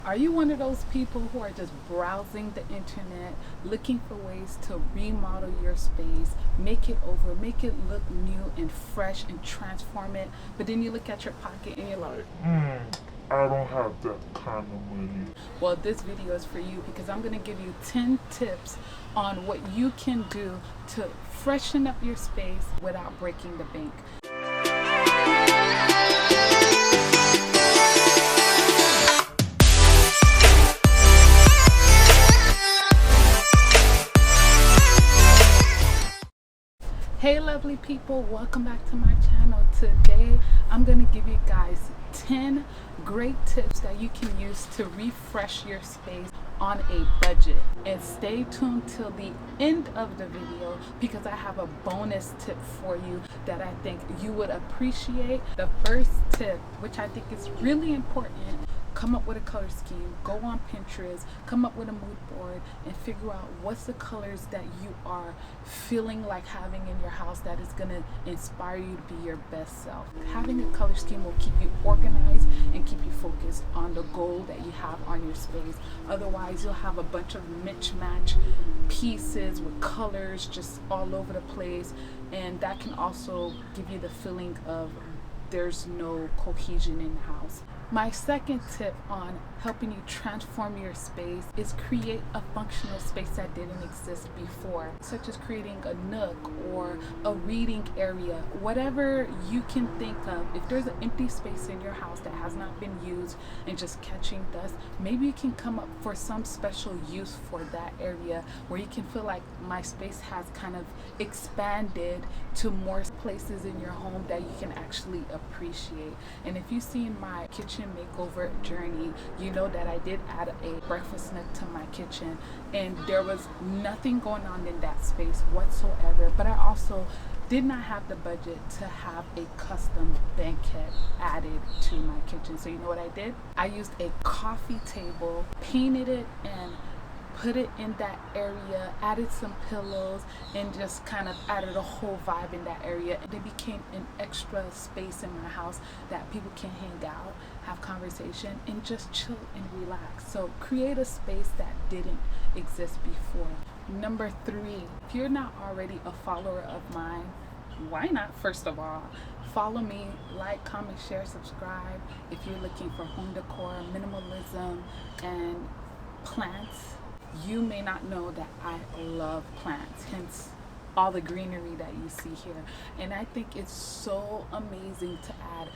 Are you one of those people who are just browsing the internet, looking for ways to remodel your space, make it over, make it look new and fresh and transform it, but then you look at your pocket and you're like, I don't have that kind of money. well, this video is for you because I'm going to give you 10 tips on what you can do to freshen up your space without breaking the bank. Hey lovely people, welcome back to my channel. Today I'm going to give you guys 10 great tips that you can use to refresh your space on a budget. And stay tuned till the end of the video because I have a bonus tip for you that I think you would appreciate. The first tip, which I think is really important: come up with a color scheme, go on Pinterest, come up with a mood board and figure out what's the colors that you are feeling like having in your house that is going to inspire you to be your best self. Having a color scheme will keep you organized and keep you focused on the goal that you have on your space. Otherwise, you'll have a bunch of mismatch pieces with colors just all over the place, and that can also give you the feeling of there's no cohesion in the house. My second tip on helping you transform your space is create a functional space that didn't exist before, such as creating a nook or a reading area, whatever you can think of. If there's an empty space in your house that has not been used and just catching dust, maybe you can come up for some special use for that area where you can feel like my space has kind of expanded to more places in your home that you can actually appreciate. And if you've seen my kitchen makeover journey, you know that I did add a breakfast nook to my kitchen, and there was nothing going on in that space whatsoever, but I also did not have the budget to have a custom banquette added to my kitchen. So you know what I did? I used a coffee table, painted it and put it in that area, added some pillows, and just kind of added a whole vibe in that area. And it became an extra space in my house that people can hang out, have conversation, and just chill and relax. So create a space that didn't exist before. Number 3, if you're not already a follower of mine, why not? First of all, follow me, like, comment, share, subscribe. If you're looking for home decor, minimalism, and plants, you may not know that I love plants, hence all the greenery that you see here. And I think it's so amazing to add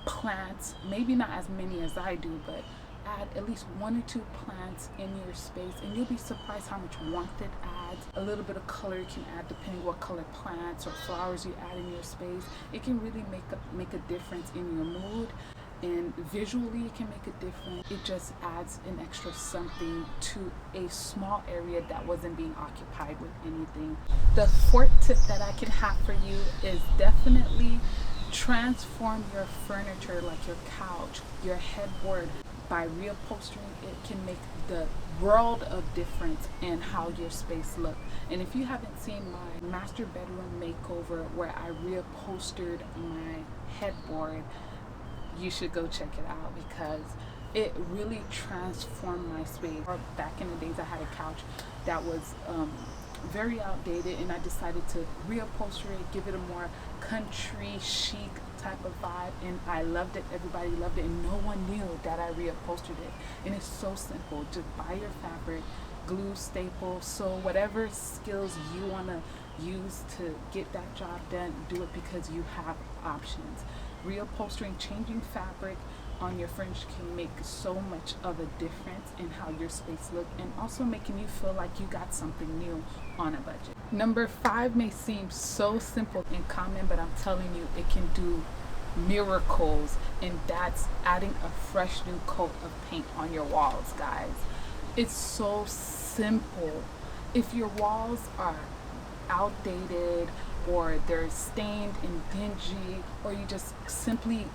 plants, maybe not as many as I do, but add at least 1 or 2 plants in your space, and you'll be surprised how much warmth it adds. A little bit of color you can add depending what color plants or flowers you add in your space. It can really make a difference in your mood, and visually it can make a difference. It just adds an extra something to a small area that wasn't being occupied with anything. The 4th tip that I can have for you is definitely transform your furniture, like your couch, your headboard. By reupholstering, it can make the world of difference in how your space looks. And if you haven't seen my master bedroom makeover where I reupholstered my headboard, you should go check it out because it really transformed my space. Back in the days, I had a couch that was very outdated, and I decided to reupholster it, give it a more country chic type of vibe, and I loved it. Everybody loved it, and no one knew that I reupholstered it. And it's so simple. Just buy your fabric, glue, staple, sew, whatever skills you want to use to get that job done, do it because you have options. Reupholstering, changing fabric on your furniture can make so much of a difference in how your space looks, and also making you feel like you got something new on a budget. Number 5 may seem so simple and common, but I'm telling you, it can do miracles, and that's adding a fresh new coat of paint on your walls, guys. It's so simple. If your walls are outdated or they're stained and dingy, or you just simply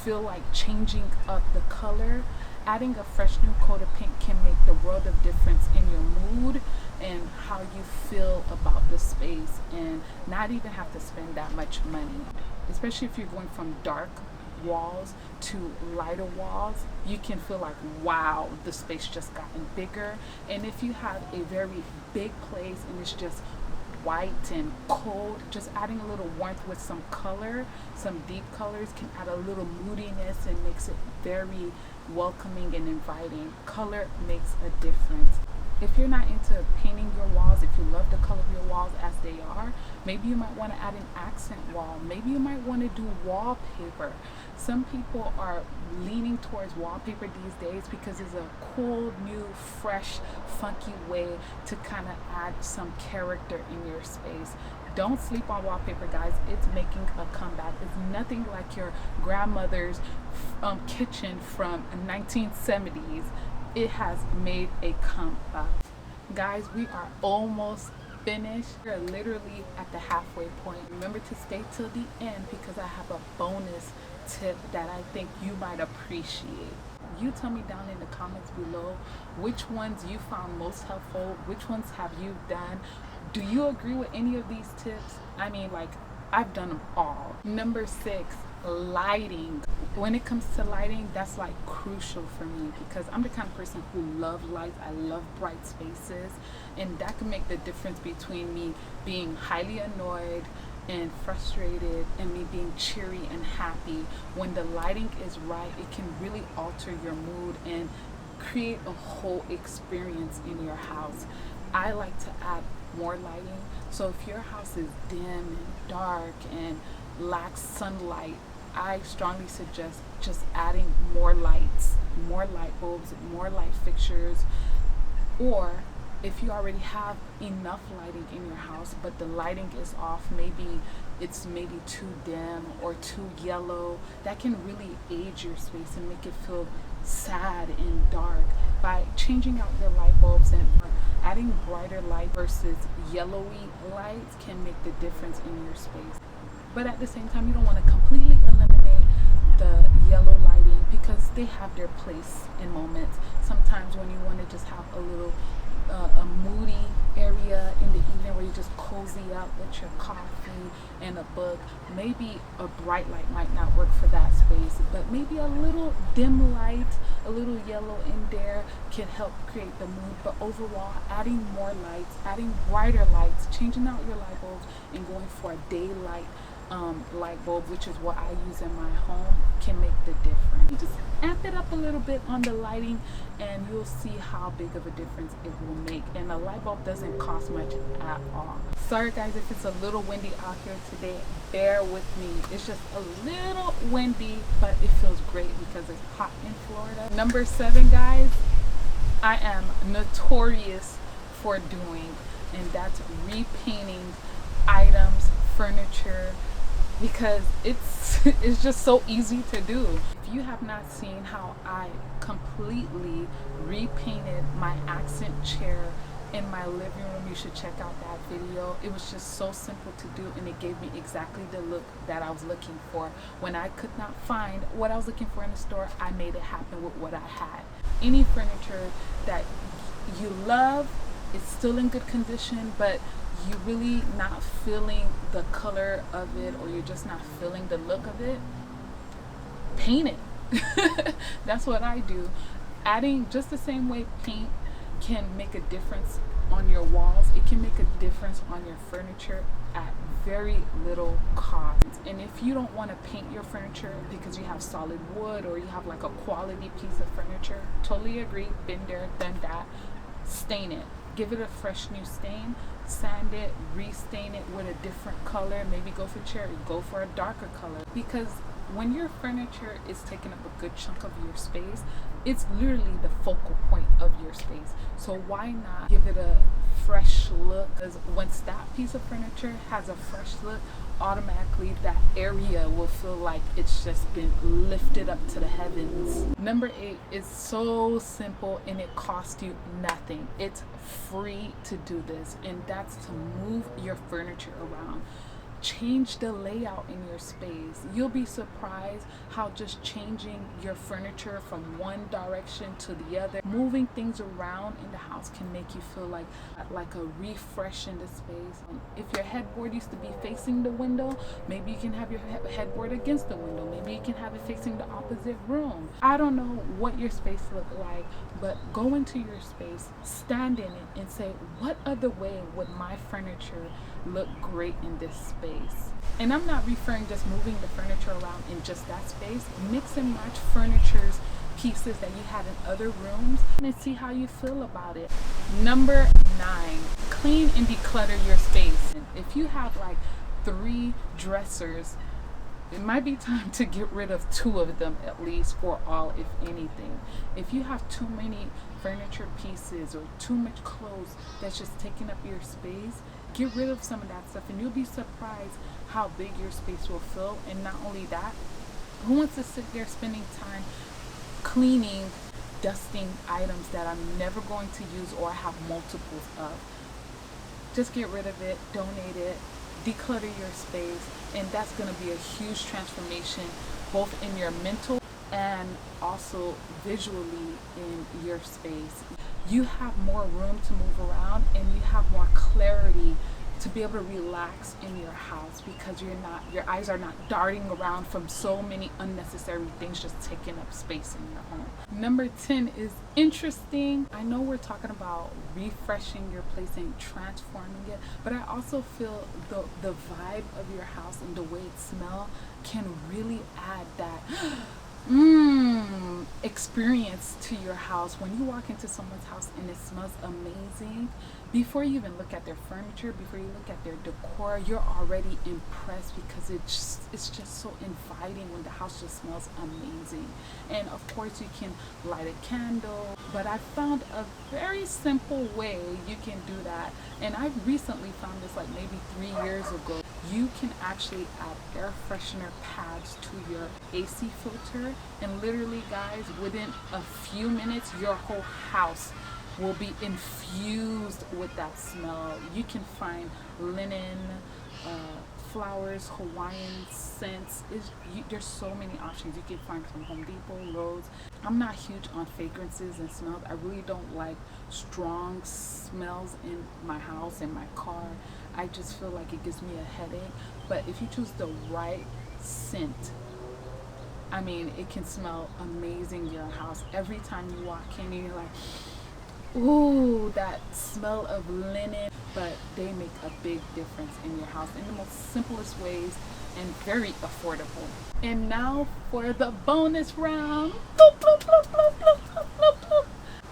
feel like changing up the color, adding a fresh new coat of paint can make the world of difference in your mood and how you feel about the space, and not even have to spend that much money, especially if you're going from dark walls to lighter walls, you can feel like, wow, the space just gotten bigger. And if you have a very big place and it's just white and cold, just adding a little warmth with some color, some deep colors, can add a little moodiness and makes it very welcoming and inviting. Color makes a difference. If you're not into painting your walls, if you love the color of your walls as they are, maybe you might want to add an accent wall. Maybe you might want to do wallpaper. Some people are leaning towards wallpaper these days because it's a cool, new, fresh, funky way to kind of add some character in your space. Don't sleep on wallpaper, guys. It's making a comeback. It's nothing like your grandmother's kitchen from 1970s. It has made a comeback. Guys, we are almost finished. We're literally at the halfway point. Remember to stay till the end because I have a bonus tip that I think you might appreciate. You tell me down in the comments below which ones you found most helpful, which ones have you done. Do you agree with any of these tips? I mean, like, I've done them all. Number 6, lighting. When it comes to lighting, that's like crucial for me because I'm the kind of person who loves lights. I love bright spaces, and that can make the difference between me being highly annoyed and frustrated and me being cheery and happy. When the lighting is right, it can really alter your mood and create a whole experience in your house. I like to add more lighting. So if your house is dim and dark and lacks sunlight, I strongly suggest just adding more lights, more light bulbs, more light fixtures. Or if you already have enough lighting in your house but the lighting is off, maybe it's too dim or too yellow, that can really age your space and make it feel sad and dark. By changing out your light bulbs and adding brighter light versus yellowy lights can make the difference in your space. But at the same time, you don't want to completely eliminate the yellow lighting because they have their place in moments. Sometimes when you want to just have a little a moody area in the evening where you just cozy up with your coffee and a book, maybe a bright light might not work for that space, but maybe a little dim light, a little yellow in there can help create the mood. But overall, adding more lights, adding brighter lights, changing out your light bulbs and going for a daylight light bulb, which is what I use in my home, can make the difference. Just amp it up a little bit on the lighting and you'll see how big of a difference it will make. And a light bulb doesn't cost much at all. Sorry guys if it's a little windy out here today, bear with me. It's just a little windy, but it feels great because it's hot in Florida. Number 7, guys, I am notorious for doing, and that's repainting items, furniture, because it's just so easy to do. If you have not seen how I completely repainted my accent chair in my living room, you should check out that video. It was just so simple to do and it gave me exactly the look that I was looking for. When I could not find what I was looking for in the store, I made it happen with what I had. Any furniture that you love, it's still in good condition, but you really not feeling the color of it, or you're just not feeling the look of it, paint it. That's what I do. Adding just the same way paint can make a difference on your walls, it can make a difference on your furniture at very little cost. And if you don't want to paint your furniture because you have solid wood or you have like a quality piece of furniture, totally agree, been there, done that. Stain it, give it a fresh new stain, sand it, restain it with a different color, maybe go for cherry, go for a darker color. Because when your furniture is taking up a good chunk of your space, it's literally the focal point of your space. So why not give it a fresh look? Because once that piece of furniture has a fresh look, automatically that area will feel like it's just been lifted up to the heavens. Number 8 is so simple and it costs you nothing. It's free to do this, and that's to move your furniture around. change the layout in your space. You'll be surprised how just changing your furniture from one direction to the other, moving things around in the house, can make you feel like a refresh in the space. If your headboard used to be facing the window, maybe you can have your headboard against the window. Maybe you can have it facing the opposite room. I don't know what your space look like, but go into your space, stand in it, and say, what other way would my furniture look great in this space? And I'm not referring just moving the furniture around in just that space. Mix and match furniture's pieces that you have in other rooms and see how you feel about it. Number 9, clean and declutter your space. If you have like 3 dressers, it might be time to get rid of 2 of them at least, or all if anything. If you have too many furniture pieces or too much clothes that's just taking up your space, get rid of some of that stuff and you'll be surprised how big your space will feel. And not only that, who wants to sit there spending time cleaning, dusting items that I'm never going to use or have multiples of? Just get rid of it, donate it, declutter your space, and that's going to be a huge transformation both in your mental and also visually in your space. You have more room to move around and you have more clarity to be able to relax in your house because your eyes are not darting around from so many unnecessary things just taking up space in your home. Number 10 is interesting. I know we're talking about refreshing your place and transforming it, but I also feel the vibe of your house and the way it smells can really add that experience to your house. When you walk into someone's house and it smells amazing, before you even look at their furniture, before you look at their decor, you're already impressed because it's just so inviting when the house just smells amazing. And of course you can light a candle, but I found a very simple way you can do that, and I recently found this like maybe 3 years ago. You can actually add air freshener pads to your AC filter, and literally guys, within a few minutes your whole house will be infused with that smell. You can find linen, flowers, Hawaiian scents. There's so many options you can find from Home Depot, Lowe's. I'm not huge on fragrances and smells. I really don't like strong smells in my house and my car. I just feel like it gives me a headache. But if you choose the right scent, I mean, it can smell amazing in your house. Every time you walk in, you're like, ooh, that smell of linen. But they make a big difference in your house in the most simplest ways and very affordable. And now for the bonus round. Bloop, bloop, bloop, bloop, bloop, bloop, bloop, bloop.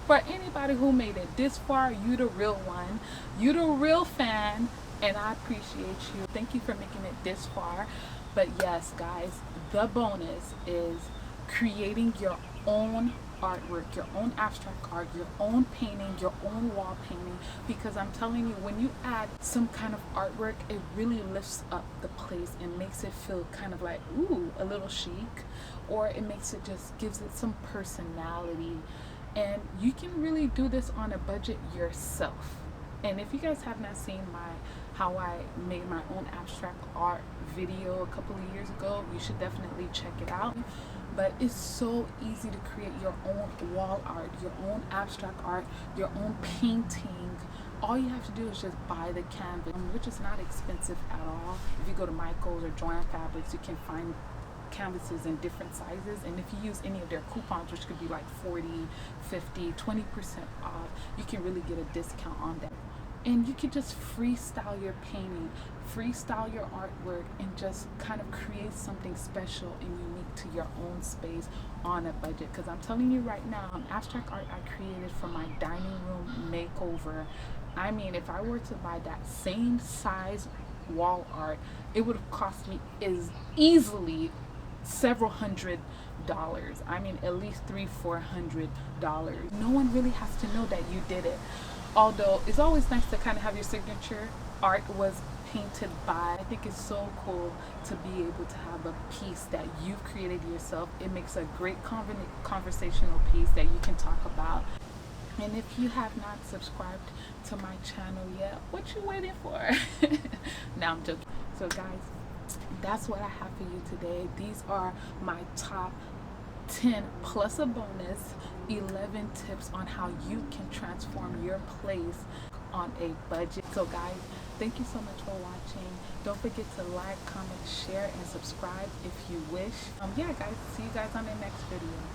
For anybody who made it this far, you the real one. You the real fan, and I appreciate you. Thank you for making it this far. But yes, guys, the bonus is creating your own artwork, your own abstract art, your own painting, your own wall painting, because I'm telling you, when you add some kind of artwork, it really lifts up the place and makes it feel kind of like, ooh, a little chic, or it makes it just gives it some personality. And you can really do this on a budget yourself. And if you guys have not seen how I made my own abstract art video a couple of years ago, you should definitely check it out. But it's so easy to create your own wall art, your own abstract art, your own painting. All you have to do is just buy the canvas, which is not expensive at all. If you go to Makeover or Joanne Fabrics, you can find canvases in different sizes, and if you use any of their coupons, which could be like 40, 50, 20% off, you can really get a discount on that. And you can just freestyle your painting, freestyle your artwork, and just kind of create something special and unique to your own space on a budget. Because I'm telling you right now, abstract art I created for my dining room makeover, I mean, if I were to buy that same size wall art, it would have cost me easily several $100s. I mean, at least $300-400. No one really has to know that you did it. Although it's always nice to kind of have your signature art was painted by. I think it's so cool to be able to have a piece that you've created yourself. It makes a great conversational piece that you can talk about. And if you have not subscribed to my channel yet, what you waiting for? Now I'm joking. So guys, that's what I have for you today. These are my top 10 plus a bonus 11 tips on how you can transform your place on a budget. So guys, thank you so much for watching. Don't forget to like, comment, share, and subscribe if you wish. Yeah guys, see you guys on the next video.